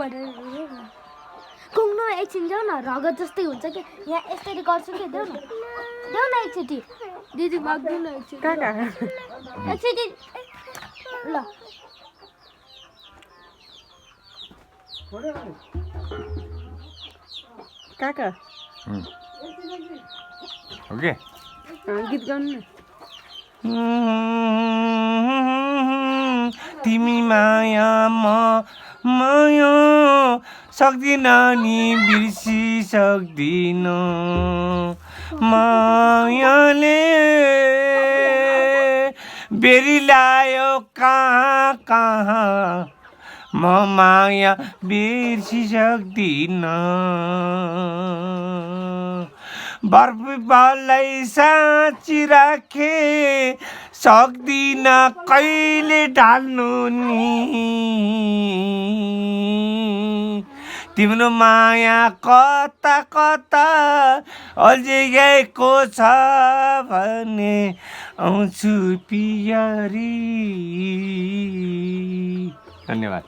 भनेर घुम्नु एकछिन जाऊ न रगत जस्तै हुन्छ कि यहाँ यसरी गर्छु कि देऊ न एकचोटि दिदी माग्नु न एकचोटि एकचोटि ल काका ओके गीत गाउनु न तिमी माया माया सक्दिन नि बिर्सी सक्दिन मायाले बेरिलायो कहाँ म माया बिर्सी सक्दिन बर्फलाई साँची राखे सक्दिन कहिले ढाल्नु नि तिम्रो माया कता कता अझै गएको छ भने आउँछु पियरी धन्यवाद